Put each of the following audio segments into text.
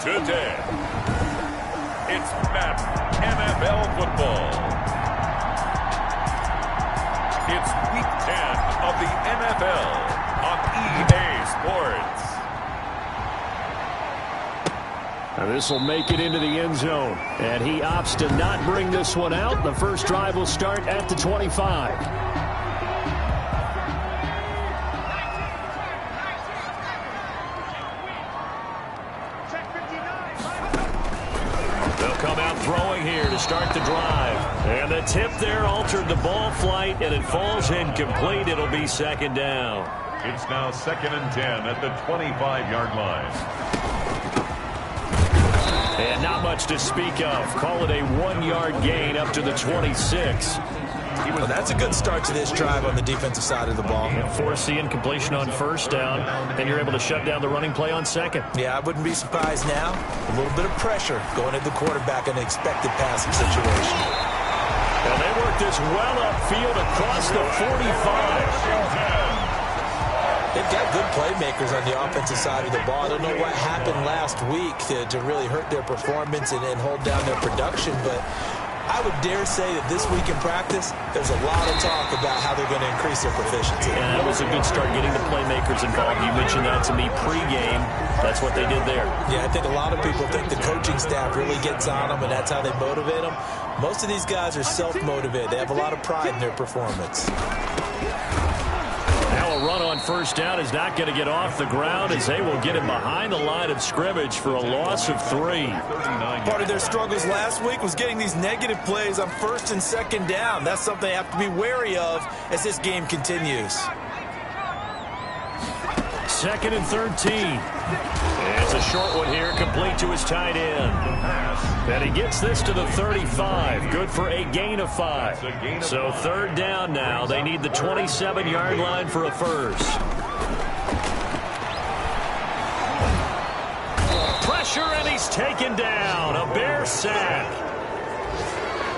Today, it's Madden NFL football. It's Week 10 of the NFL on EA Sports. Now this will make it into the end zone, and he opts to not bring this one out. The first drive will start at the 25. Come out throwing here to start the drive. And the tip there altered the ball flight, and it falls incomplete. It'll be second down. It's now 2nd and 10 at the 25-yard line. And not much to speak of. Call it a 1-yard gain up to the 26. Well, that's a good start to this drive on the defensive side of the ball. Force the incompletion on first down, and you're able to shut down the running play on second. Yeah, I wouldn't be surprised now. A little bit of pressure going at the quarterback in an expected passing situation. And they work this well upfield across the 45. They've got good playmakers on the offensive side of the ball. I don't know what happened last week to really hurt their performance and hold down their production, but I would dare say that this week in practice, there's a lot of talk about how they're going to increase their proficiency. And that was a good start getting the playmakers involved. You mentioned that to me pregame. That's what they did there. Yeah, I think a lot of people think the coaching staff really gets on them, and that's how they motivate them. Most of these guys are self-motivated. They have a lot of pride in their performance. Now a run on first down is not going to get off the ground as they will get him behind the line of scrimmage for a loss of 3. Part of their struggles last week was getting these negative plays on first and second down. That's something they have to be wary of as this game continues. 2nd and 13. It's a short one here, complete to his tight end. And he gets this to the 35. Good for a gain of 5. So third down now. They need the 27-yard line for a first. Pressure, and he's taken down. A Bear sack.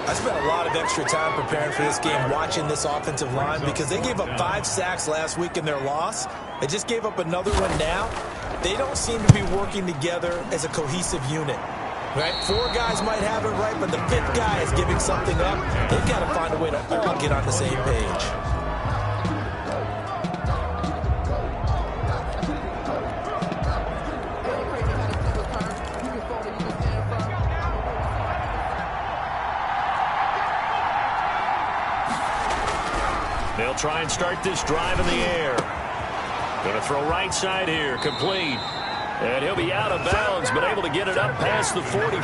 I spent a lot of extra time preparing for this game, watching this offensive line, because they gave up 5 sacks last week in their loss. They just gave up another one now. They don't seem to be working together as a cohesive unit. Right? 4 guys might have it right, but the 5th guy is giving something up. They've got to find a way to all get on the same page. They'll try and start this drive in the air. Going to throw right side here, complete. And he'll be out of bounds, but able to get it up past the 45.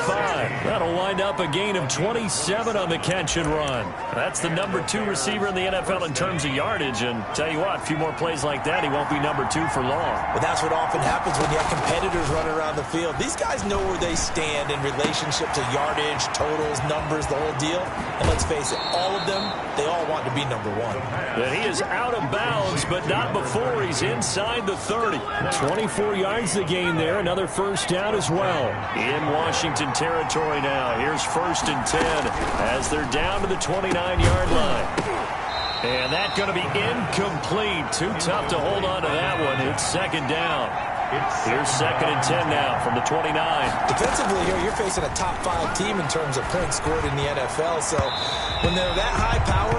That'll wind up a gain of 27 on the catch and run. That's the number 2 receiver in the NFL in terms of yardage. And tell you what, a few more plays like that, he won't be number 2 for long. But that's what often happens when you have competitors running around the field. These guys know where they stand in relationship to yardage, totals, numbers, the whole deal. And let's face it, all of them, they all want to be number 1. And he is out of bounds, but not before he's inside the 30. 24 yards the game there. Another first down as well. In Washington territory now. Here's 1st and 10 as they're down to the 29-yard line. And that's going to be incomplete. Too tough to hold on to that one. It's 2nd down. Here's 2nd and 10 now from the 29. Defensively here, you're facing a top 5 team in terms of points scored in the NFL. So when they're that high power,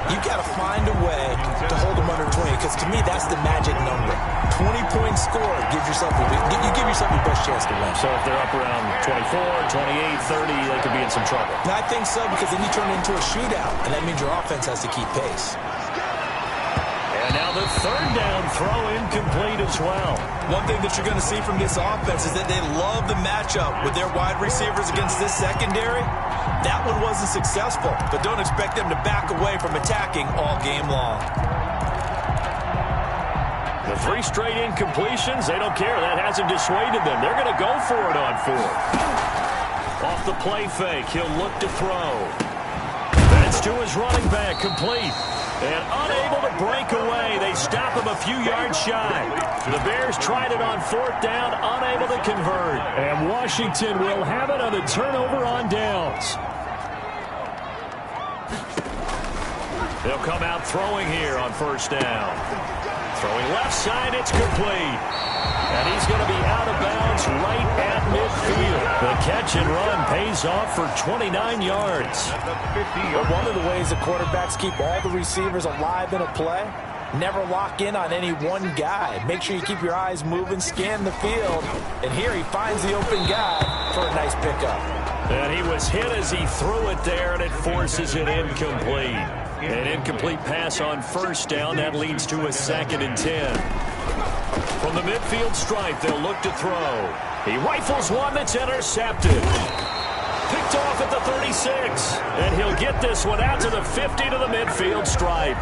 you've got to find a way to hold them under 20. Because to me, that's the magic number. 20 points scored gives yourself you give yourself your best chance to win. So if they're up around 24, 28, 30, they could be in some trouble. And I think so, because then you turn it into a shootout, and that means your offense has to keep pace. And now the 3rd down throw incomplete as well. One thing that you're going to see from this offense is that they love the matchup with their wide receivers against this secondary. That one wasn't successful, but don't expect them to back away from attacking all game long. The 3 straight incompletions, they don't care. That hasn't dissuaded them. They're going to go for it on 4th. Off the play fake, he'll look to throw. That's to his running back, complete. And unable to break away. They stop him a few yards shy. The Bears tried it on 4th down, unable to convert. And Washington will have it on the turnover on downs. They'll come out throwing here on 1st down. Throwing left side, it's complete. And he's going to be out of bounds right at midfield. The catch and run pays off for 29 yards. But one of the ways the quarterbacks keep all the receivers alive in a play, never lock in on any one guy. Make sure you keep your eyes moving, scan the field. And here he finds the open guy for a nice pickup. And he was hit as he threw it there, and it forces it incomplete. An incomplete pass on first down. That leads to a 2nd and 10. From the midfield stripe, they'll look to throw. He rifles one that's intercepted. Picked off at the 36. And he'll get this one out to the 50 to the midfield stripe.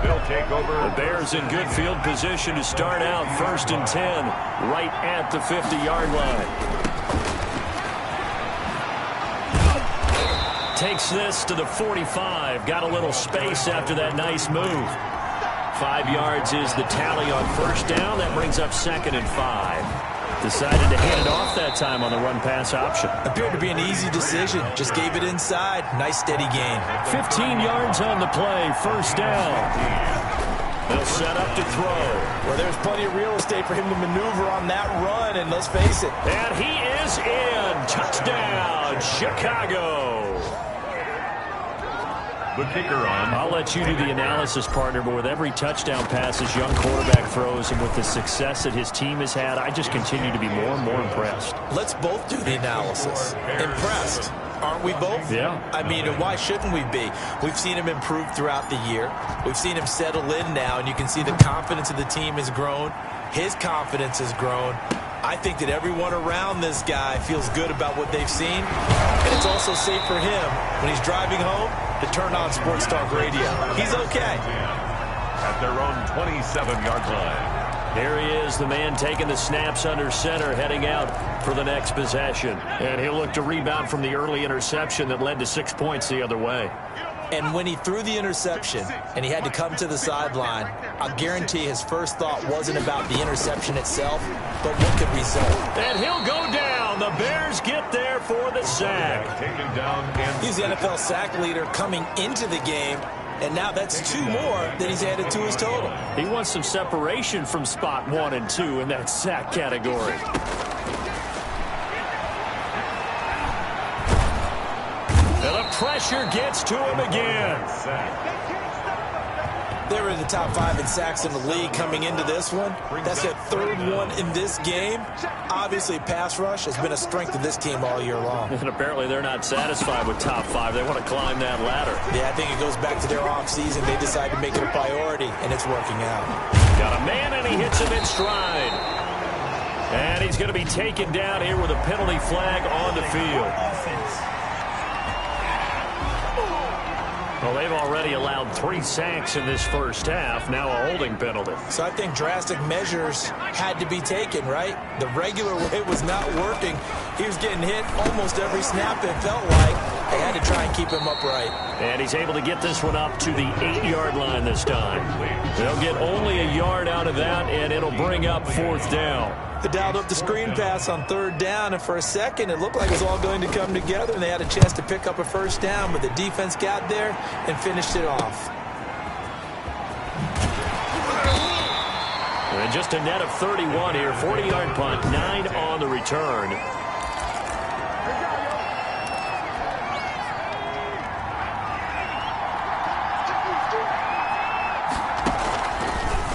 They'll take over. The Bears in good field position to start out 1st and 10 right at the 50-yard line. Takes this to the 45. Got a little space after that nice move. 5 yards is the tally on first down. That brings up 2nd and 5. Decided to hand it off that time on the run-pass option. Appeared to be an easy decision. Just gave it inside. Nice steady gain. 15 yards on the play. First down. They'll set up to throw. Well, there's plenty of real estate for him to maneuver on that run, and let's face it. And he is in. Touchdown, Chicago. The kicker on. I'll let you do the analysis, partner, but with every touchdown pass this young quarterback throws and with the success that his team has had, I just continue to be more and more impressed. Let's both do the analysis. Impressed. Aren't we both? Yeah. I mean, and why shouldn't we be? We've seen him improve throughout the year. We've seen him settle in now, and you can see the confidence of the team has grown. His confidence has grown. I think that everyone around this guy feels good about what they've seen. And it's also safe for him when he's driving home to turn on Sports Talk Radio. He's okay. At their own 27-yard line. Here he is, the man taking the snaps under center, heading out for the next possession. And he'll look to rebound from the early interception that led to 6 points the other way. And when he threw the interception and he had to come to the sideline, I guarantee his first thought wasn't about the interception itself, but what could result. And he'll go down. The Bears get there for the sack. Taken down and He's the NFL sack leader coming into the game, and now that's 2 more that he's added to his total. He wants some separation from spot 1 and 2 in that sack category. And the pressure gets to him again. They were in the top 5 in sacks in the league coming into this one. That's their 3rd one in this game. Obviously, pass rush has been a strength of this team all year long. And apparently they're not satisfied with top 5. They want to climb that ladder. Yeah, I think it goes back to their offseason. They decided to make it a priority, and it's working out. Got a man, and he hits him in stride. And he's going to be taken down here with a penalty flag on the field. Well, they've already allowed 3 sacks in this first half. Now a holding penalty. So I think drastic measures had to be taken, right? The regular way was not working. He was getting hit almost every snap, it felt like. They had to try and keep him upright. And he's able to get this one up to the 8-yard line this time. They'll get only a yard out of that, and it'll bring up 4th down. They dialed up the screen pass on 3rd down, and for a second it looked like it was all going to come together, and they had a chance to pick up a first down, but the defense got there and finished it off. And just a net of 31 here, 40-yard punt, 9 on the return.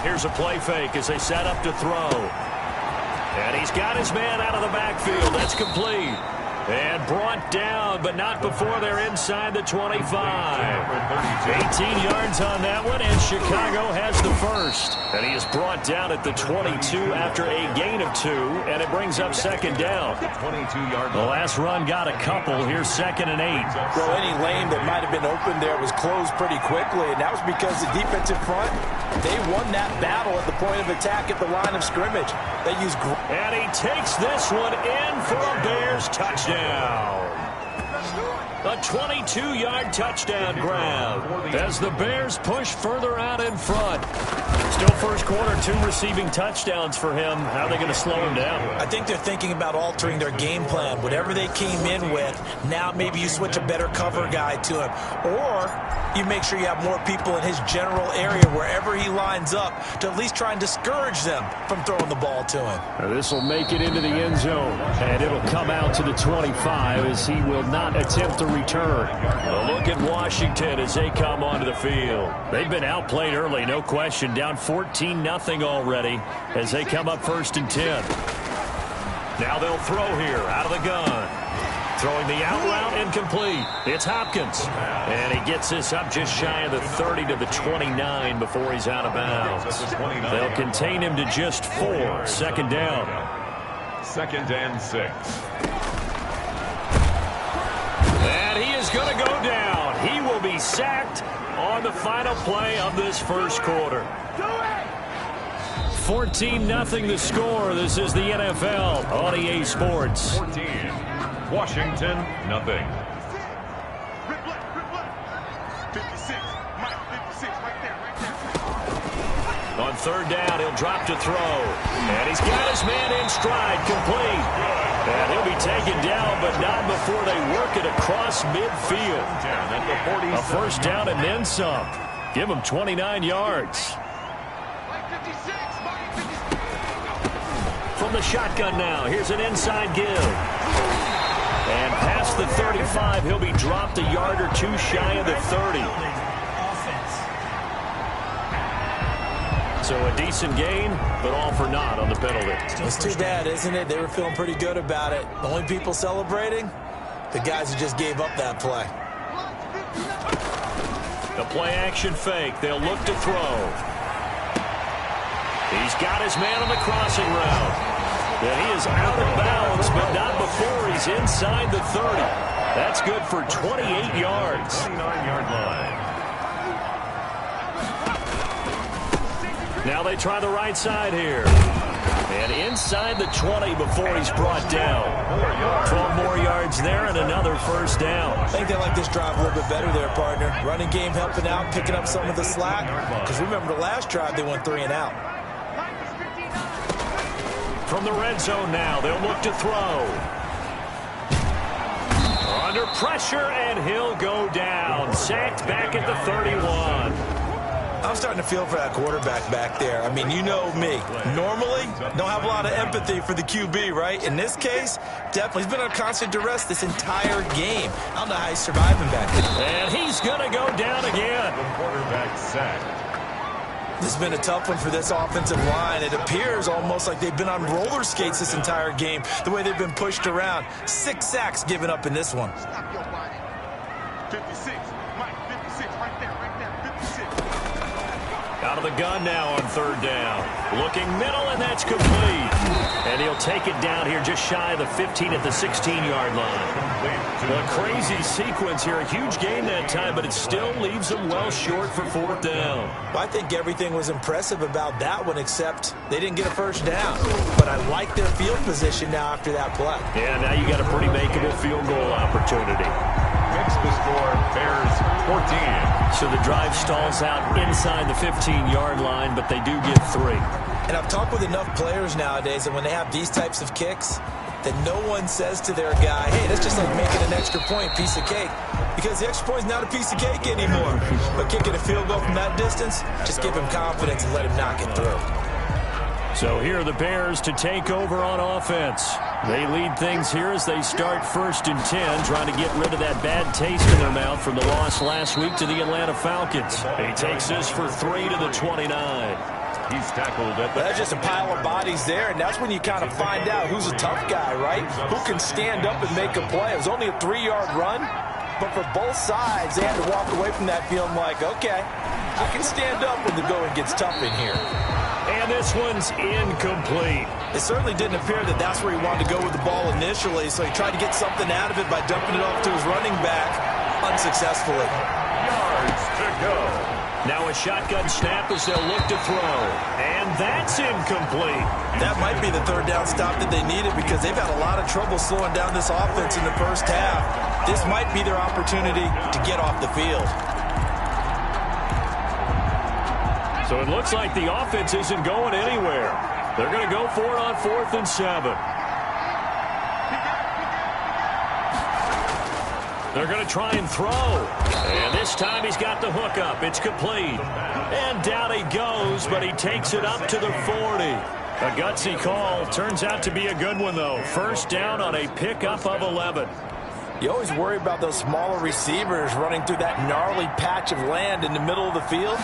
Here's a play fake as they set up to throw. And he's got his man out of the backfield. That's complete. And brought down, but not before they're inside the 25. 18 yards on that one, and Chicago has the first. And he is brought down at the 22 after a gain of 2, and it brings up 2nd down. 22-yard. The last run got a couple. Here's 2nd and 8. Well, any lane that might have been open there was closed pretty quickly, and that was because the defensive front, they won that battle at the point of attack at the line of scrimmage. They used... And he takes this one in for a Bears touchdown. A 22-yard touchdown grab as the Bears push further out in front. Still first quarter, 2 receiving touchdowns for him. How are they going to slow him down? I think they're thinking about altering their game plan. Whatever they came in with, now maybe you switch a better cover guy to him. Or you make sure you have more people in his general area wherever he lines up to at least try and discourage them from throwing the ball to him. This will make it into the end zone, and it'll come out to the 25 as he will not attempt to return. A look at Washington as they come onto the field. They've been outplayed early, no question, down 14-0 already as they come up 1st and 10. Now they'll throw here out of the gun. Throwing the out route incomplete. It's Hopkins. And he gets this up just shy of the 30 to the 29 before he's out of bounds. They'll contain him to just 4. 2nd down. 2nd and 6. And he is going to go down. He will be sacked on the final play of this first quarter. 14-0 the score. This is the NFL on EA Sports. 14. Washington, nothing. On 3rd down, he'll drop to throw. And he's got his man in stride, complete. And he'll be taken down, but not before they work it across midfield. A 1st down and then some. Give him 29 yards. From the shotgun now, here's an inside give. And past the 35, he'll be dropped a yard or 2 shy of the 30. So a decent gain, but all for naught on the penalty. It's too bad, isn't it? They were feeling pretty good about it. The only people celebrating, the guys who just gave up that play. The play-action fake. They'll look to throw. He's got his man on the crossing route. And he is out of bounds, but not before he's inside the 30. That's good for 28 yards. 29-yard line. Now they try the right side here. And inside the 20 before he's brought down. 12 more yards there and another 1st down. I think they like this drive a little bit better there, partner. Running game helping out, picking up some of the slack. Because remember the last drive, they went 3 and out. From the red zone now, they'll look to throw. Under pressure, and he'll go down. Sacked back at the 31. I'm starting to feel for that quarterback back there. I mean, you know me. Normally, don't have a lot of empathy for the QB, right? In this case, definitely. He's been under constant duress this entire game. I don't know how he's surviving back there. And he's going to go down again. The quarterback sacked. This has been a tough one for this offensive line. It appears almost like they've been on roller skates this entire game, the way they've been pushed around. 6 sacks given up in this one. 56, Mike, 56, right there, 56. Out of the gun now on 3rd down. Looking middle, and that's complete. And he'll take it down here just shy of the 15 at the 16-yard line. A crazy sequence here. A huge game that time, but it still leaves them well short for 4th down. I think everything was impressive about that one, except they didn't get a 1st down. But I like their field position now after that play. Yeah, now you got a pretty makeable field goal opportunity. Makes the score Bears 14. So the drive stalls out inside the 15-yard line, but they do get 3. And I've talked with enough players nowadays that when they have these types of kicks, that no one says to their guy, hey, that's just like making an extra point, piece of cake. Because the extra point is not a piece of cake anymore. But kicking a field goal from that distance, just give him confidence and let him knock it through. So here are the Bears to take over on offense. They lead things here as they start 1st and 10, trying to get rid of that bad taste in their mouth from the loss last week to the Atlanta Falcons. He takes this for 3 to the 29. He's tackled at the... That's just a pile of bodies there, and that's when you kind of find out who's a tough guy, right? Who can stand up and make a play. It was only a 3-yard run, but for both sides, they had to walk away from that feeling like, okay, I can stand up when the going gets tough in here. And this one's incomplete. It certainly didn't appear that that's where he wanted to go with the ball initially, so he tried to get something out of it by dumping it off to his running back unsuccessfully. Yards to go. Now a shotgun snap as they'll look to throw. And that's incomplete. That might be the third down stop that they needed because they've had a lot of trouble slowing down this offense in the first half. This might be their opportunity to get off the field. So it looks like the offense isn't going anywhere. They're going to go for it on 4th and 7. They're going to try and throw. And this time he's got the hook up. It's complete. And down he goes, but he takes it up to the 40. A gutsy call. Turns out to be a good one, though. First down on a pickup of 11. You always worry about those smaller receivers running through that gnarly patch of land in the middle of the field.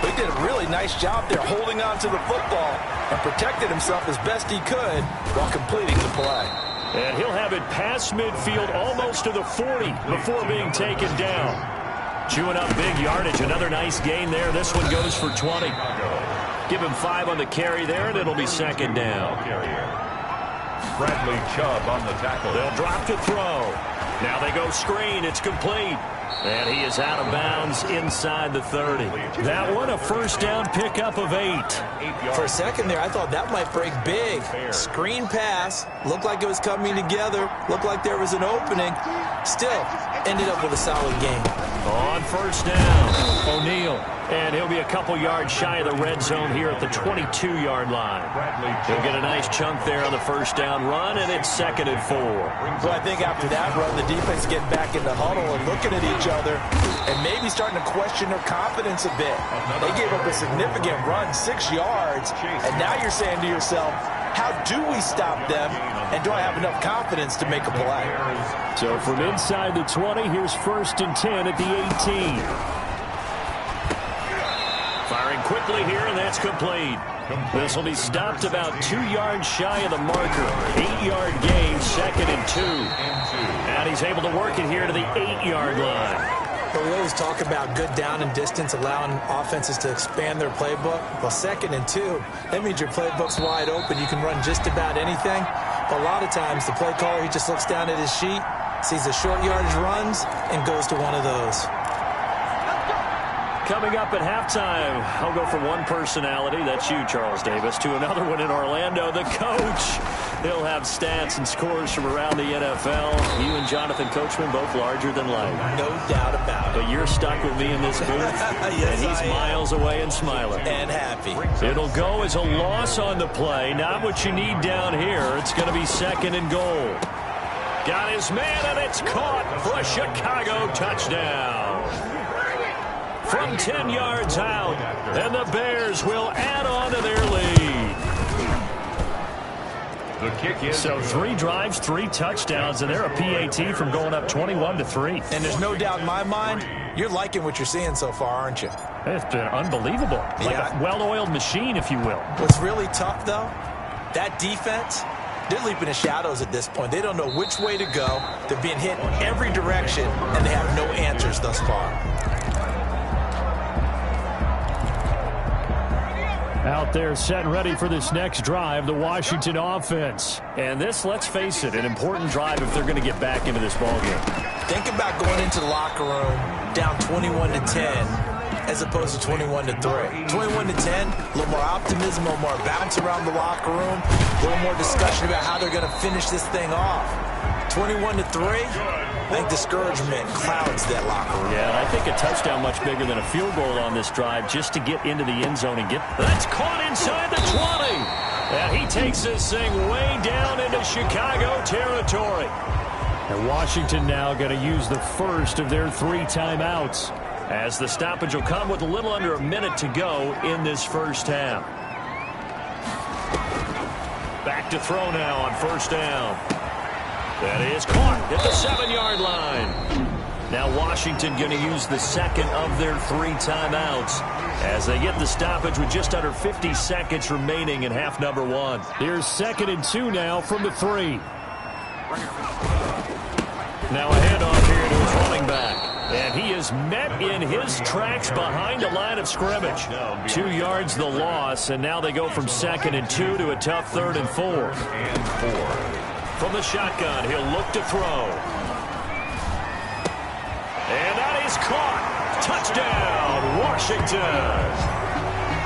But he did a really nice job there holding on to the football and protected himself as best he could while completing the play. And he'll have it past midfield almost to the 40 before being taken down. Chewing up big yardage. Another nice gain there. This one goes for 20. Give him 5 on the carry there, and it'll be second down. Bradley Chubb on the tackle. They'll drop to throw. Now they go screen. It's complete. And he is out of bounds inside the 30. That one a first down pickup of 8. For a second there, I thought that might break big. Screen pass. Looked like it was coming together. Looked like there was an opening. Still, ended up with a solid game. On first down, O'Neal. And he'll be a couple yards shy of the red zone here at the 22-yard line. He'll get a nice chunk there on the first down run, and it's 2nd and 4. Well, I think after that run, the defense getting back in the huddle and looking at each other and maybe starting to question their confidence a bit. They gave up a significant run, 6 yards, and now you're saying to yourself, how do we stop them, and do I have enough confidence to make a play? So from inside the 20, here's 1st and 10 at the 18. Firing quickly here, and that's complete. This will be stopped about 2 yards shy of the marker. 8-yard gain, 2nd and 2. And he's able to work it here to the 8-yard line. But we always talk about good down and distance, allowing offenses to expand their playbook. Well, 2nd and 2, that means your playbook's wide open. You can run just about anything. But a lot of times, the play caller, he just looks down at his sheet, sees the short yardage runs, and goes to one of those. Coming up at halftime, I'll go from one personality, that's you, Charles Davis, to another one in Orlando, the coach. He'll have stats and scores from around the NFL. You and Jonathan Coachman, both larger than life. No doubt about it. But you're stuck with me in this booth, yes, and he's miles away and smiling. And happy. It'll go as a loss on the play, not what you need down here. It's going to be 2nd and goal. Got his man, and it's caught for a Chicago touchdown. From 10 yards out, and the Bears will add on to their lead. The kick is So 3 drives, 3 touchdowns, and they're a PAT from going up 21-3. And there's no doubt in my mind, you're liking what you're seeing so far, aren't you? It's been unbelievable. Like a well-oiled machine, if you will. What's really tough, though, that defense, they're leaping in shadows at this point. They don't know which way to go. They're being hit in every direction, and they have no answers thus far. Out there set and ready for this next drive, the Washington offense. And this, let's face it, an important drive if they're going to get back into this ballgame. Think about going into the locker room down 21-10 as opposed to 21-3. 21-10, a little more optimism, a little more bounce around the locker room, a little more discussion about how they're going to finish this thing off. 21-3, I think discouragement clouds that locker room. Yeah, and I think a touchdown much bigger than a field goal on this drive just to get into the end zone and get... That's caught inside the 20. And he takes this thing way down into Chicago territory. And Washington now going to use the first of their 3 timeouts, as the stoppage will come with a little under a minute to go in this first half. Back to throw now on first down. That is caught at the 7-yard line. Now Washington going to use the second of their 3 timeouts as they get the stoppage with just under 50 seconds remaining in half number 1. Here's 2nd and 2 now from the 3. Now a handoff here to his running back. And he is met in his tracks behind the line of scrimmage. 2 yards the loss, and now they go from 2nd and 2 to a tough 3rd and 4. From the shotgun, he'll look to throw. And that is caught. Touchdown, Washington.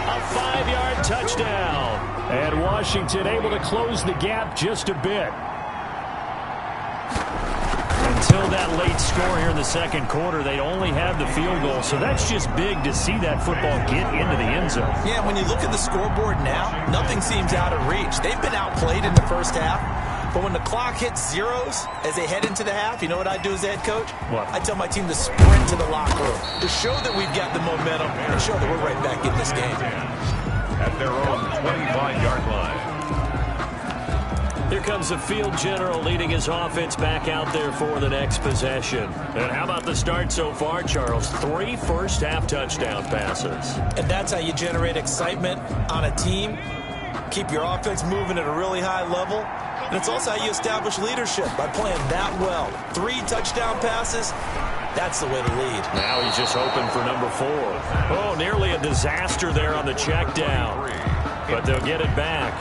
A 5-yard touchdown. And Washington able to close the gap just a bit. Until that late score here in the second quarter, they only had the field goal. So that's just big to see that football get into the end zone. Yeah, when you look at the scoreboard now, nothing seems out of reach. They've been outplayed in the first half. But when the clock hits zeros as they head into the half, you know what I do as the head coach? What? I tell my team to sprint to the locker room to show that we've got the momentum and show that we're right back in this game. At their own 25-yard line. Here comes the field general leading his offense back out there for the next possession. And how about the start so far, Charles? 3 first-half touchdown passes. And that's how you generate excitement on a team. Keep your offense moving at a really high level. And it's also how you establish leadership by playing that well. 3 touchdown passes, that's the way to lead. Now he's just hoping for number 4. Oh, nearly a disaster there on the check down. But they'll get it back.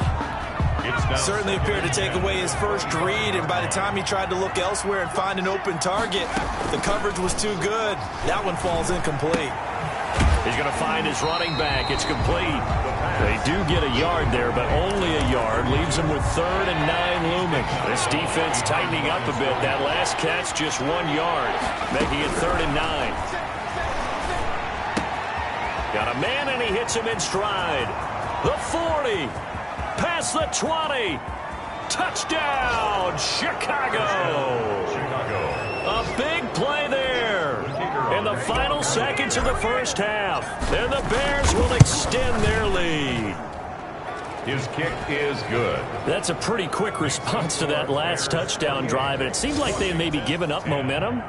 Certainly appeared to take away his first read, and by the time he tried to look elsewhere and find an open target, the coverage was too good. That one falls incomplete. He's going to find his running back. It's complete. They do get a yard there, but only a yard. Leaves them with 3rd and 9 looming. This defense tightening up a bit. That last catch, just 1 yard, making it 3rd and 9. Got a man, and he hits him in stride. The 40. Past the 20. Touchdown, Chicago. A big play there in the final seconds of the first half. And the Bears will extend their lead. His kick is good. That's a pretty quick response to that last touchdown drive. And it seemed like they had maybe given up momentum.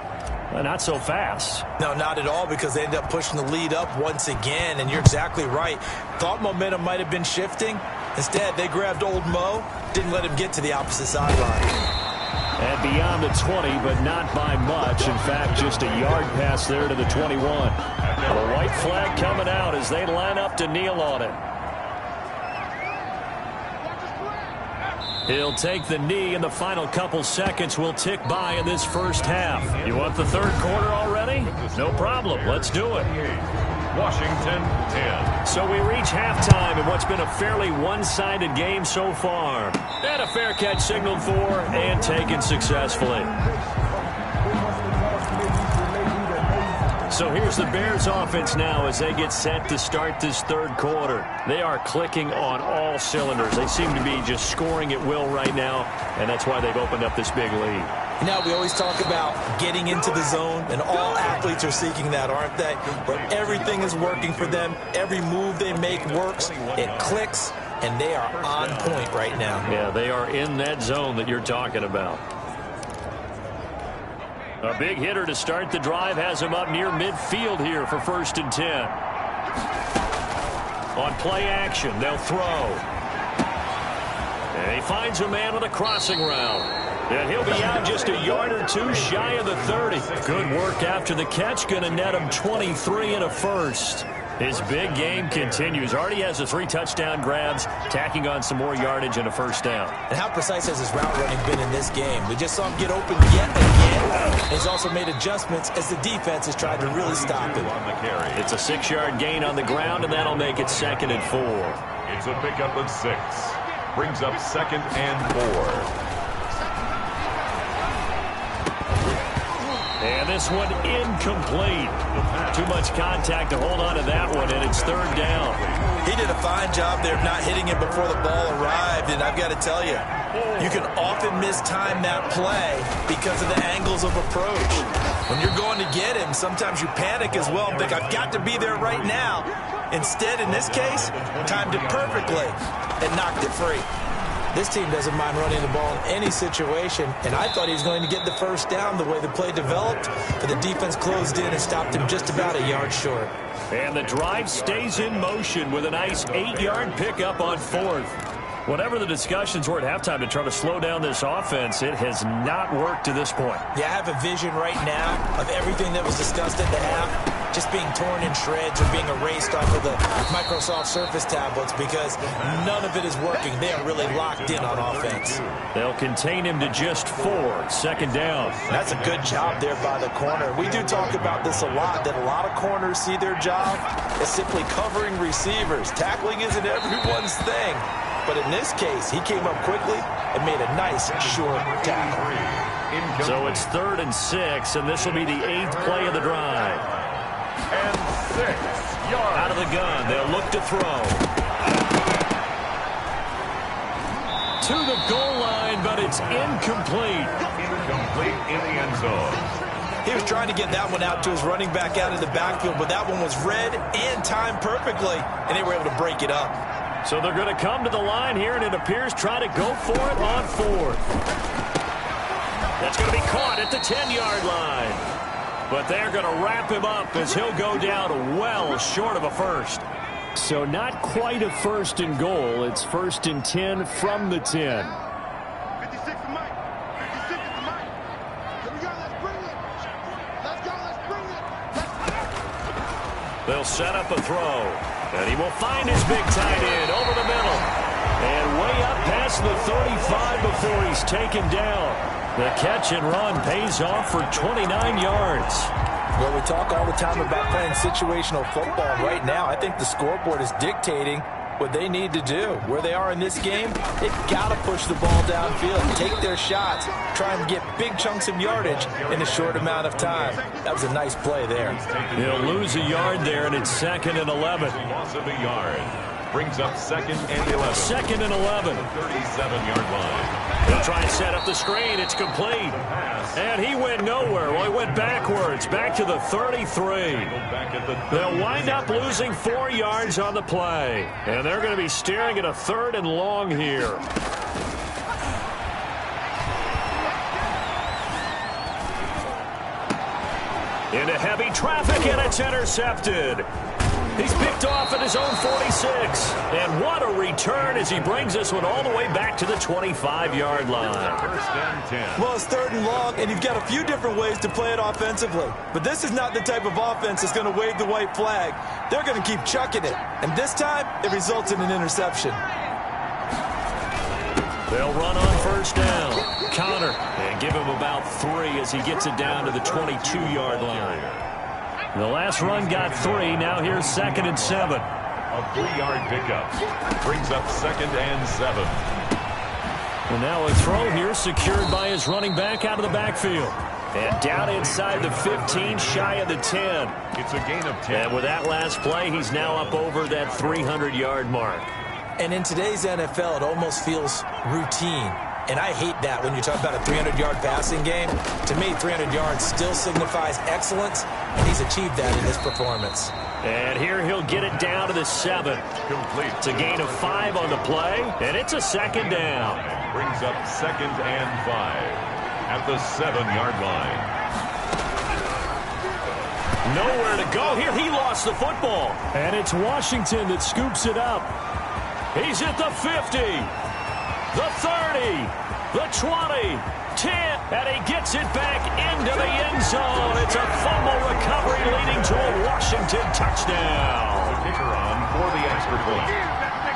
Not so fast. No, not at all, because they ended up pushing the lead up once again. And you're exactly right. Thought momentum might have been shifting. Instead, they grabbed old Mo, didn't let him get to the opposite sideline. And beyond the 20, but not by much. In fact, just a yard pass there to the 21. The white flag coming out as they line up to kneel on it. He'll take the knee, and the final couple seconds will tick by in this first half. You want the third quarter already? No problem. Let's do it. Washington 10. So we reach halftime in what's been a fairly one-sided game so far. And a fair catch signaled for and taken successfully. So here's the Bears offense now as they get set to start this third quarter. They are clicking on all cylinders. They seem to be just scoring at will right now, and that's why they've opened up this big lead. Now, we always talk about getting into the zone, and all athletes are seeking that, aren't they? Where everything is working for them, every move they make works, it clicks, and they are on point right now. Yeah, they are in that zone that you're talking about. A big hitter to start the drive has him up near midfield here for 1st and 10. On play action, they'll throw. And he finds a man with a crossing route. And he'll be out just a yard or 2 shy of the 30. Good work after the catch. Going to net him 23 and a first. His big game continues. Already has the 3 touchdown grabs, tacking on some more yardage and a first down. And how precise has his route running been in this game? We just saw him get open yet again. He's also made adjustments as the defense has tried to really stop him. It's a 6-yard gain on the ground, and that'll make it 2nd and 4. It's a pickup of 6. Brings up 2nd and 4. And this one incomplete. Too much contact to hold on to that one, and it's 3rd down. He did a fine job there of not hitting it before the ball arrived, and I've got to tell you, you can often mistime that play because of the angles of approach. When you're going to get him, sometimes you panic as well and think, I've got to be there right now. Instead, in this case, timed it perfectly and knocked it free. This team doesn't mind running the ball in any situation, and I thought he was going to get the first down the way the play developed, but the defense closed in and stopped him just about a yard short. And the drive stays in motion with a nice 8-yard pickup on 4th. Whatever the discussions were at halftime to try to slow down this offense, it has not worked to this point. Yeah, I have a vision right now of everything that was discussed at the half just being torn in shreds or being erased off of the Microsoft Surface tablets because none of it is working. They are really locked in on offense. They'll contain him to just 4. Second down. That's a good job there by the corner. We do talk about this a lot, that a lot of corners see their job as simply covering receivers. Tackling isn't everyone's thing. But in this case, he came up quickly and made a nice, short tackle. So it's 3rd and 6, and this will be the 8th play of the drive. And 6 yards. Out of the gun, they'll look to throw. To the goal line, but it's incomplete. Incomplete in the end zone. He was trying to get that one out to his running back out of the backfield, but that one was read and timed perfectly, and they were able to break it up. So they're going to come to the line here, and it appears try to go for it on 4th. That's going to be caught at the 10-yard line. But they're going to wrap him up as he'll go down well short of a first. So not quite a 1st and goal. It's 1st and 10 from the 10. 56 to Mike. 56 to Mike. Here we go. Let's bring it. Let's go. Let's bring it. They'll set up a throw. And he will find his big tight end over the middle. And way up past the 35 before he's taken down. The catch and run pays off for 29 yards. Well, we talk all the time about playing situational football. Right now, I think the scoreboard is dictating what they need to do. Where they are in this game, they've got to push the ball downfield, take their shots, try and get big chunks of yardage in a short amount of time. That was a nice play there. He'll lose a yard there, and it's 2nd and 11. Loss of a yard. Brings up 2nd and 11. 2nd and 11. 37-yard line. He'll try and set up the screen. It's complete. And he went nowhere. Well, he went backwards, back to the 33. They'll wind up losing 4 yards on the play. And they're going to be staring at a 3rd and long here. Into heavy traffic, and it's intercepted. He's picked off at his own 46. And what a return as he brings this one all the way back to the 25-yard line. 1st and 10. Well, it's 3rd and long, and you've got a few different ways to play it offensively. But this is not the type of offense that's going to wave the white flag. They're going to keep chucking it. And this time, it results in an interception. They'll run on 1st down. Counter. And give him about 3 as he gets it down to the 22-yard line. The last run got 3. Now here's 2nd and 7. A 3-yard pickup. Brings up 2nd and 7. And now a throw here secured by his running back out of the backfield. And down inside the 15, shy of the 10. It's a gain of 10. And with that last play, he's now up over that 300-yard mark. And in today's NFL, it almost feels routine. And I hate that when you talk about a 300-yard passing game. To me, 300 yards still signifies excellence, and he's achieved that in this performance. And here he'll get it down to the 7. Complete. It's a gain of 5 on the play, and it's a 2nd down. Brings up 2nd and 5 at the 7-yard line. Nowhere to go here. He lost the football. And it's Washington that scoops it up. He's at the 50. The 30, the 20, 10, and he gets it back into the end zone. It's a fumble recovery leading to a Washington touchdown. The kicker on for the extra point.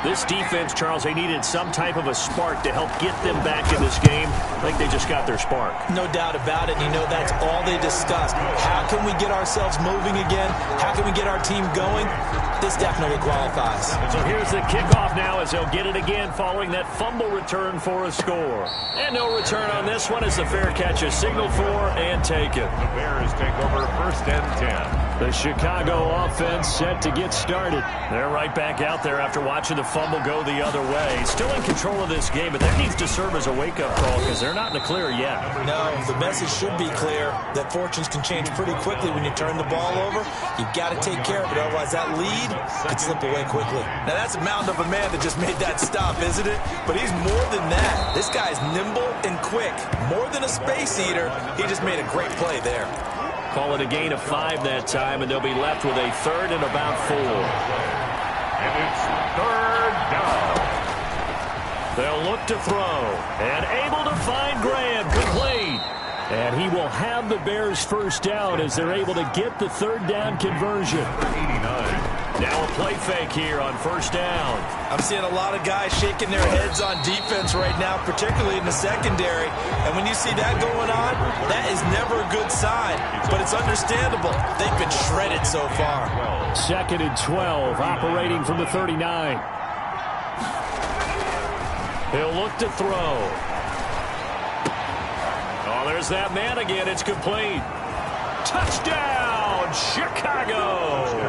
This defense, Charles, they needed some type of a spark to help get them back in this game. I think they just got their spark. No doubt about it. You know, that's all they discussed. How can we get ourselves moving again? How can we get our team going? This definitely qualifies. So here's the kickoff now as they'll get it again following that fumble return for a score. And no return on this one as the fair catch is signaled for and taken. The Bears take over 1st and 10. The Chicago offense set to get started. They're right back out there after watching the fumble go the other way. Still in control of this game, but that needs to serve as a wake-up call because they're not in the clear yet. No, the message should be clear that fortunes can change pretty quickly when you turn the ball over. You've got to take care of it, otherwise that lead could slip away quickly. Now that's a mountain of a man that just made that stop, isn't it? But he's more than that. This guy's nimble and quick. More than a space eater, he just made a great play there. Call it a gain of 5 that time, and they'll be left with a 3rd and about 4. And it's 3rd down. They'll look to throw. And able to find Graham. Complete. And he will have the Bears first down as they're able to get the third down conversion. 89. Now a play fake here on first down. I'm seeing a lot of guys shaking their heads on defense right now, particularly in the secondary. And when you see that going on, that is never a good sign. But it's understandable. They've been shredded so far. 2nd and 12, operating from the 39. He'll look to throw. Oh, there's that man again. It's complete. Touchdown, Chicago.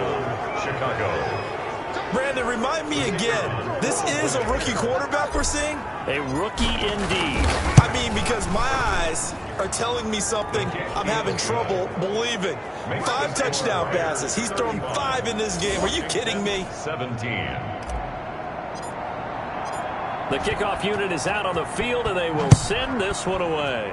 Brandon, remind me again, this is a rookie quarterback we're seeing? A rookie indeed. I mean, because my eyes are telling me something I'm having trouble believing. 5 touchdown passes. He's thrown 5 in this game. Are you kidding me? 17. The kickoff unit is out on the field, and they will send this one away.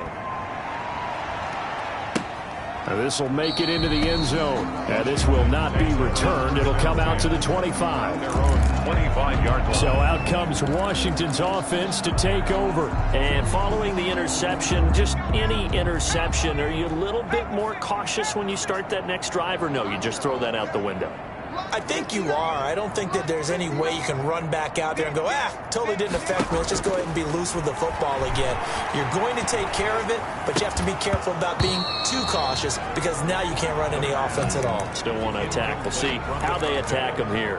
This will make it into the end zone. And this will not be returned. It'll come out to the 25. Their own 25-yard line. So out comes Washington's offense to take over. And following the interception, just any interception, are you a little bit more cautious when you start that next drive, or no, you just throw that out the window? I think you are. I don't think that there's any way you can run back out there and go, totally didn't affect me. Let's just go ahead and be loose with the football again. You're going to take care of it, but you have to be careful about being too cautious because now you can't run any offense at all. Still want to attack. We'll see how they attack them here.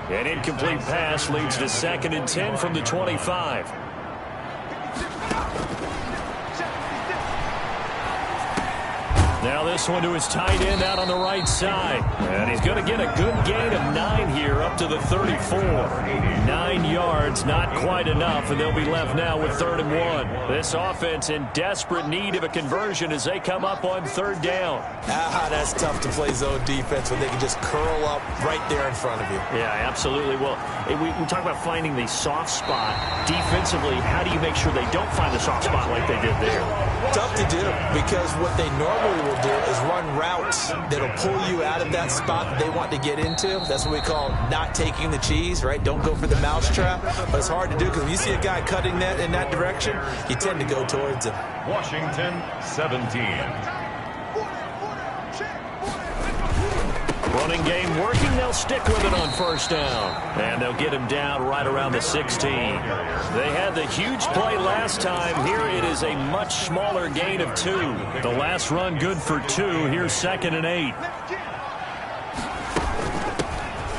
An incomplete pass leads to 2nd and 10 from the 25. Now this one to his tight end out on the right side. And he's going to get a good gain of 9 here up to the 34. 9 yards, not quite enough, and they'll be left now with 3rd and 1. This offense in desperate need of a conversion as they come up on 3rd down. That's tough to play zone defense when they can just curl up right there in front of you. Yeah, absolutely. Well, we talk about finding the soft spot. Defensively, how do you make sure they don't find the soft spot like they did there? Tough to do because what they normally will do is run routes that'll pull you out of that spot that they want to get into. That's what we call not taking the cheese, right? Don't go for the mousetrap. But it's hard to do because when you see a guy cutting that in that direction, you tend to go towards him. Washington 17. Running game working. They'll stick with it on first down. And they'll get him down right around the 16. They had the huge play last time. Here it is a much smaller gain of 2. The last run good for 2. Here's 2nd and 8.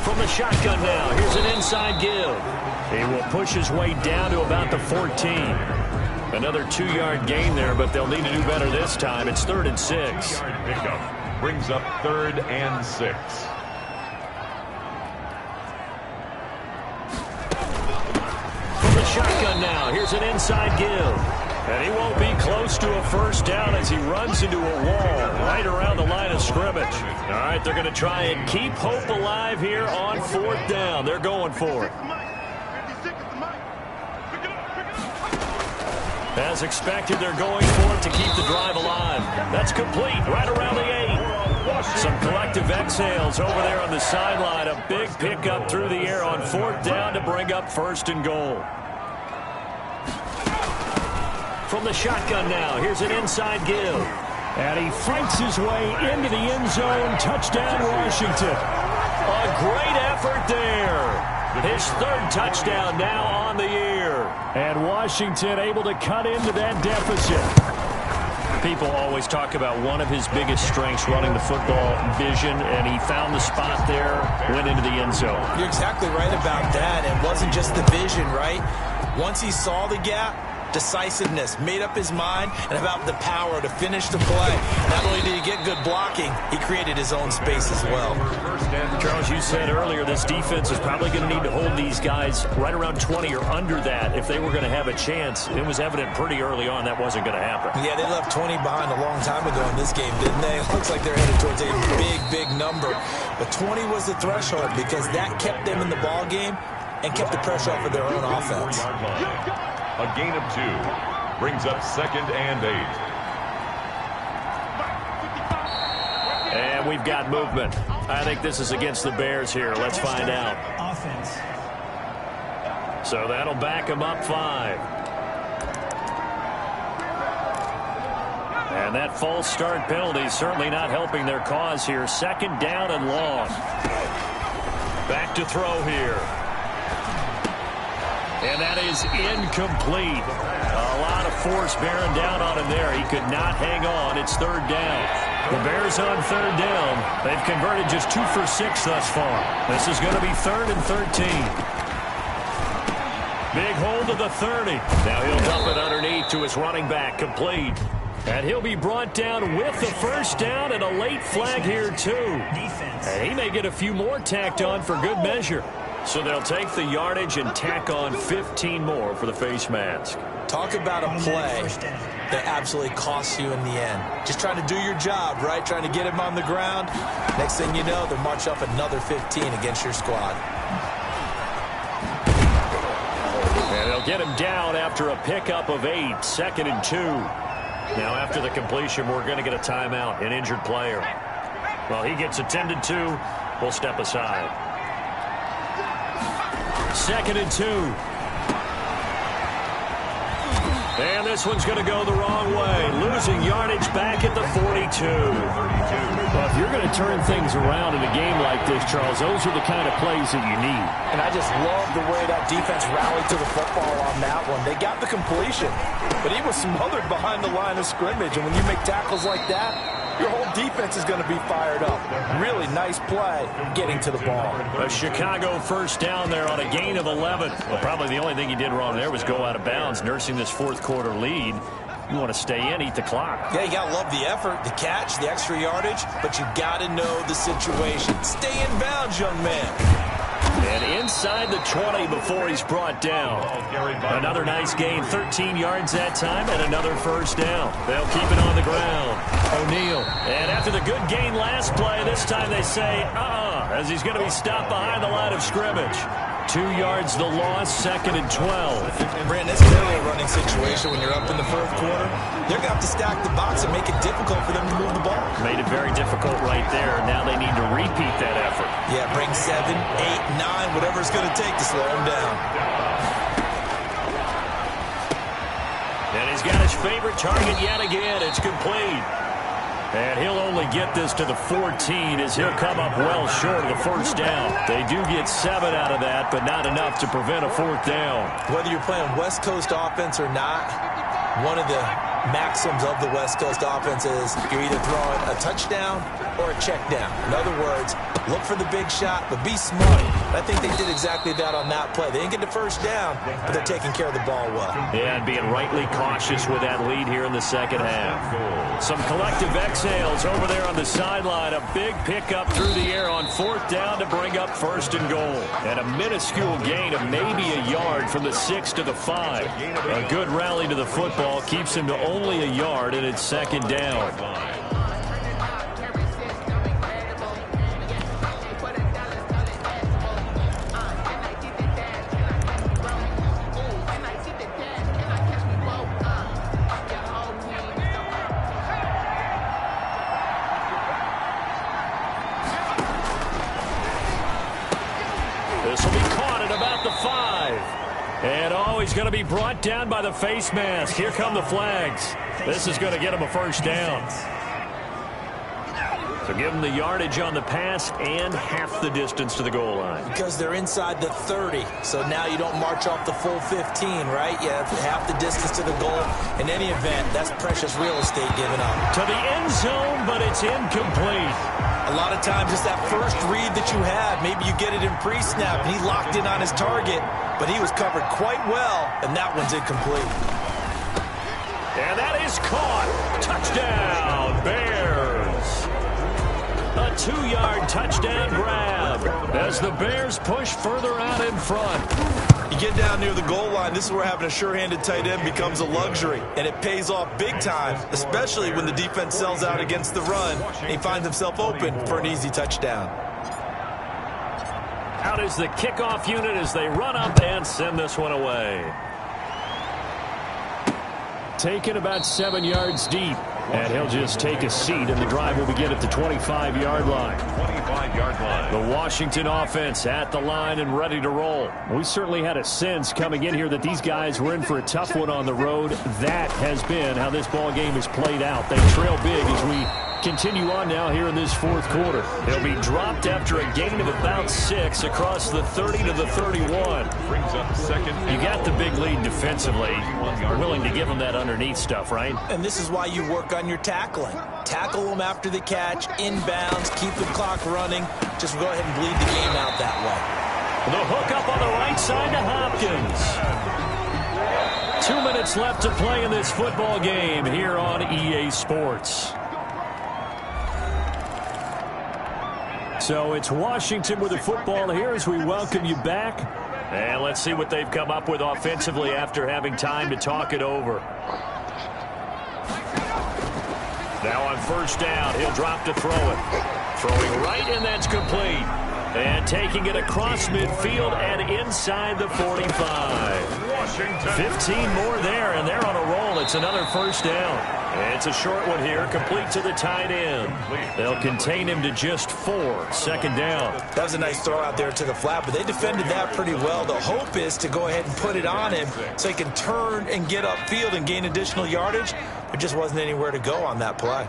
From the shotgun now. Here's an inside give. He will push his way down to about the 14. Another 2-yard gain there, but they'll need to do better this time. It's 3rd and 6. Pickup brings up 3rd and 6. From the shotgun now, here's an inside give. And he won't be close to a first down as he runs into a wall right around the line of scrimmage. All right, they're going to try and keep hope alive here on 4th down. They're going for it. As expected, they're going for it to keep the drive alive. That's complete right around the 8. Some collective exhales over there on the sideline. A big pickup through the air on 4th down to bring up 1st and goal. From the shotgun now, here's an inside give. And he fights his way into the end zone. Touchdown, Washington. A great effort there. His 3rd touchdown now on the year. And Washington able to cut into that deficit. People always talk about one of his biggest strengths running the football, vision, and he found the spot there, went into the end zone. You're exactly right about that. It wasn't just the vision, right? Once he saw the gap, decisiveness, made up his mind, and about the power to finish the play. Not only did he get good blocking, he created his own space as well. Charles, you said earlier this defense is probably going to need to hold these guys right around 20 or under that if they were going to have a chance. It was evident pretty early on that wasn't going to happen. Yeah, they left 20 behind a long time ago in this game, didn't they? It looks like they're headed towards a big number. But 20 was the threshold because that kept them in the ball game and kept the pressure off of their own offense. A gain of 2 brings up 2nd and 8. And we've got movement. I think this is against the Bears here. Let's find out. Offense. So that'll back him up 5. And that false start penalty certainly not helping their cause here. 2nd down and long. Back to throw here. And that is incomplete. A lot of force bearing down on him there. He could not hang on. It's 3rd down. The Bears on 3rd down. They've converted just 2 for 6 thus far. This is going to be 3rd and 13. Big hold to the 30. Now he'll dump it underneath to his running back. Complete. And he'll be brought down with the 1st down and a late flag here, too. And he may get a few more tacked on for good measure. So they'll take the yardage and tack on 15 more for the face mask. Talk about a play that absolutely costs you in the end. Just trying to do your job, right? Trying to get him on the ground. Next thing you know, they'll march up another 15 against your squad. And they'll get him down after a pickup of 8. 2nd and 2. Now after the completion, we're going to get a timeout, an injured player. Well, he gets attended to. We'll step aside. 2nd and 2. And this one's going to go the wrong way. Losing yardage back at the 42. Well, if you're going to turn things around in a game like this, Charles, those are the kind of plays that you need. And I just love the way that defense rallied to the football on that one. They got the completion, but he was smothered behind the line of scrimmage. And when you make tackles like that, your whole defense is going to be fired up. Really nice play getting to the ball. A Chicago 1st down there on a gain of 11. Well, probably the only thing he did wrong there was go out of bounds, nursing this 4th quarter lead. You want to stay in, eat the clock. Yeah, you got to love the effort, the catch, the extra yardage, but you got to know the situation. Stay in bounds, young man. And inside the 20 before he's brought down. Another nice gain, 13 yards that time, and another 1st down. They'll keep it on the ground. O'Neal. And after the good gain last play, this time they say, as he's going to be stopped behind the line of scrimmage. 2 yards the loss, 2nd and 12. Brandon, it's clearly a running situation when you're up in the 4th quarter. They're going to have to stack the box and make it difficult for them to move the ball. Made it very difficult right there. Now they need to repeat that effort. Yeah, bring 7, 8, 9, whatever it's going to take to slow them down. And he's got his favorite target yet again. It's complete. And he'll only get this to the 14 as he'll come up well short of the 1st down. They do get 7 out of that, but not enough to prevent a 4th down. Whether you're playing West Coast offense or not, one of the maxims of the West Coast offense is you're either throwing a touchdown or a check down. In other words, look for the big shot, but be smart. I think they did exactly that on that play. They didn't get the 1st down, but they're taking care of the ball well. Yeah, and being rightly cautious with that lead here in the 2nd half. Some collective exhales over there on the sideline. A big pickup through the air on 4th down to bring up 1st and goal. And a minuscule gain of maybe a yard from the 6 to the 5. A good rally to the football keeps him to only a yard, and it's 2nd down. This will be caught at about the 5. And he's going to be brought down by the face mask. Here come the flags. This is going to get him a 1st down. So give them the yardage on the pass and half the distance to the goal line. Because they're inside the 30, so now you don't march off the full 15, right? You have half the distance to the goal. In any event, that's precious real estate given up. To the end zone, but it's incomplete. A lot of times it's that first read that you have. Maybe you get it in pre-snap, and he locked in on his target, but he was covered quite well, and that one's incomplete. And that is caught. Touchdown, Bears. A 2-yard touchdown grab as the Bears push further out in front. You get down near the goal line, this is where having a sure-handed tight end becomes a luxury, and it pays off big time, especially when the defense sells out against the run, and he finds himself open for an easy touchdown. Out is the kickoff unit as they run up and send this one away. taken about 7 yards deep. And he'll just take a seat, and the drive will begin at the 25-yard line. 25-yard line. The Washington offense at the line and ready to roll. We certainly had a sense coming in here that these guys were in for a tough one on the road. That has been how this ball game has played out. They trail big as we continue on now here in this fourth quarter. They'll be dropped after a gain of about 6 across the 30 to the 31. Brings up second. You got the big lead defensively. You're willing to give them that underneath stuff, right? And this is why you work on your tackling. Tackle them after the catch, inbounds, keep the clock running. Just go ahead and bleed the game out that way. The hook up on the right side to Hopkins. 2 minutes left to play in this football game here on EA Sports. So it's Washington with the football here as we welcome you back. And let's see what they've come up with offensively after having time to talk it over. Now on first down, he'll drop to throw it. Throwing right, and that's complete. And taking it across midfield and inside the 45. Washington. 15 more there, and they're on a roll. It's another first down. And it's a short one here, complete to the tight end. They'll contain him to just 4. Second down. That was a nice throw out there to the flat, but they defended that pretty well. The hope is to go ahead and put it on him so he can turn and get upfield and gain additional yardage. There just wasn't anywhere to go on that play.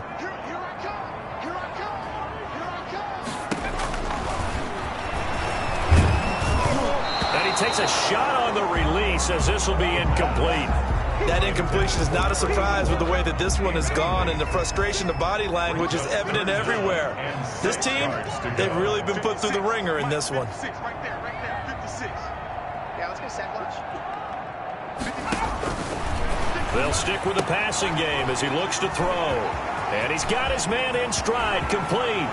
And he takes a shot on the release as this will be incomplete. That incompletion is not a surprise with the way that this one has gone, and the frustration, the body language is evident everywhere. This team, they've really been put through the ringer in this one. Right there, 56. Yeah, let's get set lunch. They'll stick with the passing game as he looks to throw. And he's got his man in stride, complete.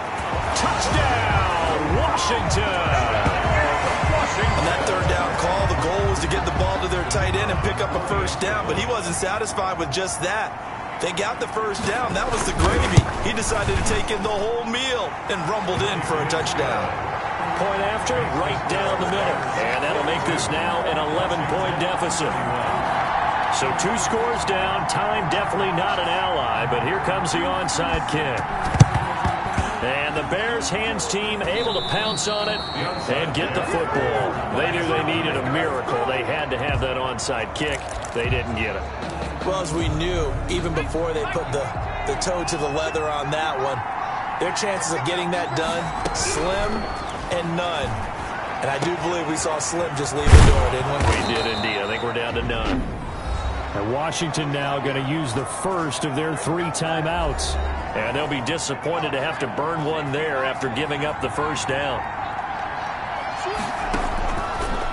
Touchdown, Washington! On that third down call, the goal was to get the ball to their tight end and pick up a first down, but he wasn't satisfied with just that. They got the first down. That was the gravy. He decided to take in the whole meal and rumbled in for a touchdown. Point after, right down the middle. And that'll make this now an 11-point deficit. So 2 scores down. Time definitely not an ally, but here comes the onside kick. And the Bears hands team able to pounce on it and get the football. They knew they needed a miracle. They had to have that onside kick. They didn't get it. Well, as we knew, even before they put the toe to the leather on that one, their chances of getting that done, slim and none. And I do believe we saw Slim just leave the door, didn't we? We did indeed. I think we're down to none. And Washington now going to use the first of their 3 timeouts. And they'll be disappointed to have to burn one there after giving up the first down.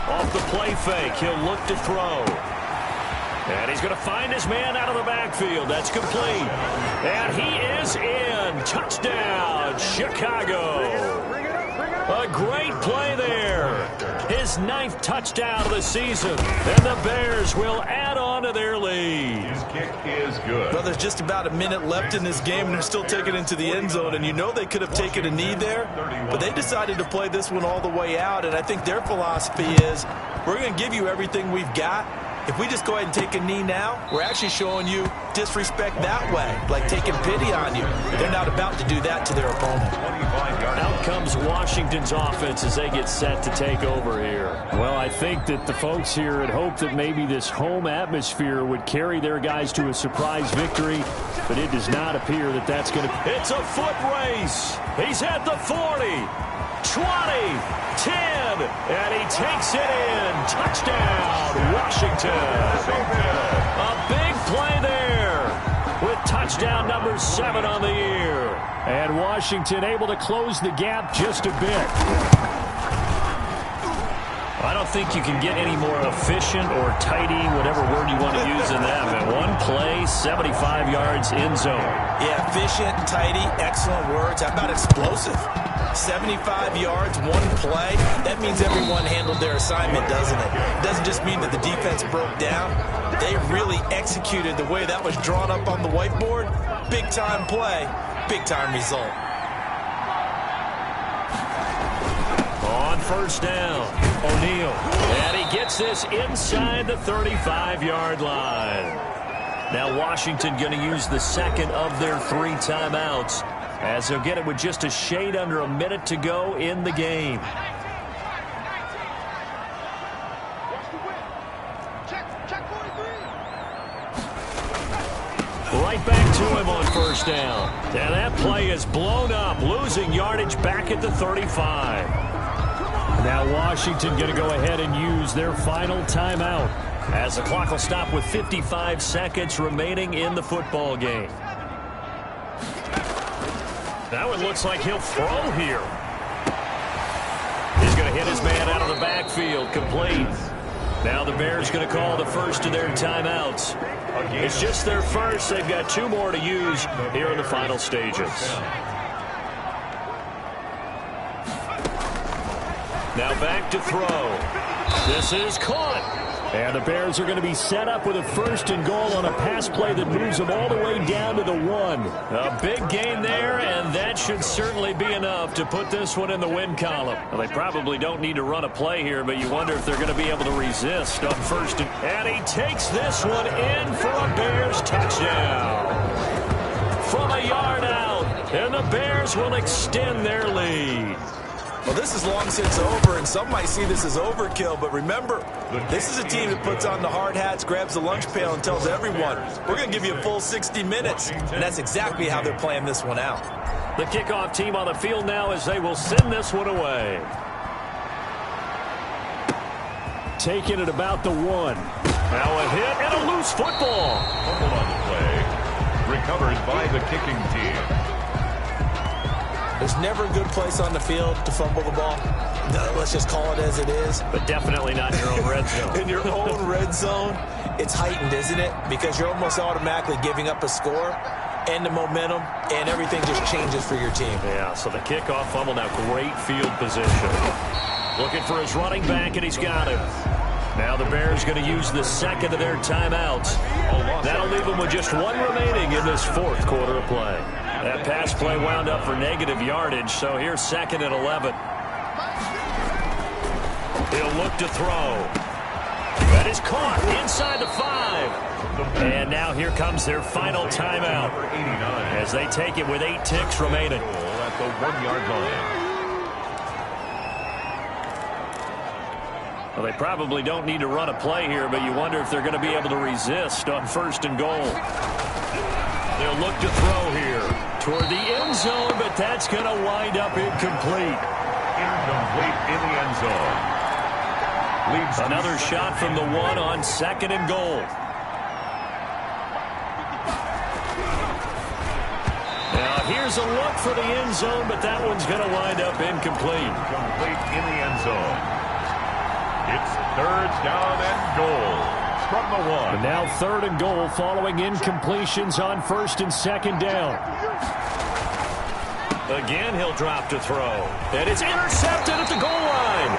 Off the play fake, he'll look to throw. And he's going to find his man out of the backfield. That's complete. And he is in. Touchdown, Chicago. A great play there. His 9th touchdown of the season. And the Bears will add on to their lead. His kick is good. Well, there's just about a minute left in this game, and they're still taking it into the end zone. And you know they could have taken a knee there, but they decided to play this one all the way out. And I think their philosophy is, we're going to give you everything we've got. If we just go ahead and take a knee now, we're actually showing you disrespect that way, like taking pity on you. They're not about to do that to their opponent. Out comes Washington's offense as they get set to take over here. Well, I think that the folks here had hoped that maybe this home atmosphere would carry their guys to a surprise victory, but it does not appear that that's going to... It's a foot race. He's at the 40, 20, 10, and he takes it in. Touchdown, Washington. A big play there with touchdown number 7 on the year. And Washington able to close the gap just a bit. I don't think you can get any more efficient or tidy, whatever word you want to use in that. And one play, 75 yards in zone. Yeah, efficient, tidy, excellent words. How about explosive? 75 yards, one play. That means everyone handled their assignment, doesn't it? It doesn't just mean that the defense broke down. They really executed the way that was drawn up on the whiteboard. Big-time play, big-time result. On first down, O'Neal. And he gets this inside the 35-yard line. Now Washington going to use the second of their 3 timeouts, as they'll get it with just a shade under a minute to go in the game. Right back to him on first down. And that play is blown up, losing yardage back at the 35. Now Washington going to go ahead and use their final timeout, as the clock will stop with 55 seconds remaining in the football game. Now it looks like he'll throw here. He's going to hit his man out of the backfield, complete. Now the Bears going to call the first of their timeouts. It's just their first. They've got 2 more to use here in the final stages. Now back to throw. This is caught. And the Bears are going to be set up with a 1st and goal on a pass play that moves them all the way down to the 1. A big gain there, and that should certainly be enough to put this one in the win column. Well, they probably don't need to run a play here, but you wonder if they're going to be able to resist on 1st. And he takes this one in for a Bears touchdown. From a yard out, and the Bears will extend their lead. Well, this is long since over, and some might see this as overkill, but remember, this is a team that puts on the hard hats, grabs the lunch pail, and tells everyone, we're going to give you a full 60 minutes, and that's exactly how they're playing this one out. The kickoff team on the field now as they will send this one away. Taking it about the 1. Now a hit and a loose football. Fumble on the play. Recovered by the kicking team. There's never a good place on the field to fumble the ball. Let's just call it as it is. But definitely not in your own red zone. In your own red zone, it's heightened, isn't it? Because you're almost automatically giving up a score and the momentum, and everything just changes for your team. Yeah, so the kickoff fumble now, great field position. Looking for his running back, and he's got him. Now the Bears going to use the second of their timeouts. That'll leave them with just 1 remaining in this 4th quarter of play. That pass play wound up for negative yardage, so here's 2nd and 11. He'll look to throw. That is caught inside the 5. And now here comes their final timeout, as they take it with 8 ticks remaining. At the 1-yard line. Well, they probably don't need to run a play here, but you wonder if they're going to be able to resist on 1st and goal. They'll look to throw here toward the end zone, but that's going to wind up incomplete. Incomplete in the end zone. Leaves another shot from the 1 on 2nd and goal. Now here's a look for the end zone, but that one's going to wind up incomplete. Complete in the end zone. It's 3rd down and goal from the 1. And now 3rd and goal following incompletions on 1st and 2nd down. Again, he'll drop to throw. And it's intercepted at the goal line.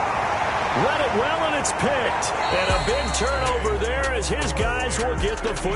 Read it well, and it's picked. And a big turnover there as his guys will get the foot.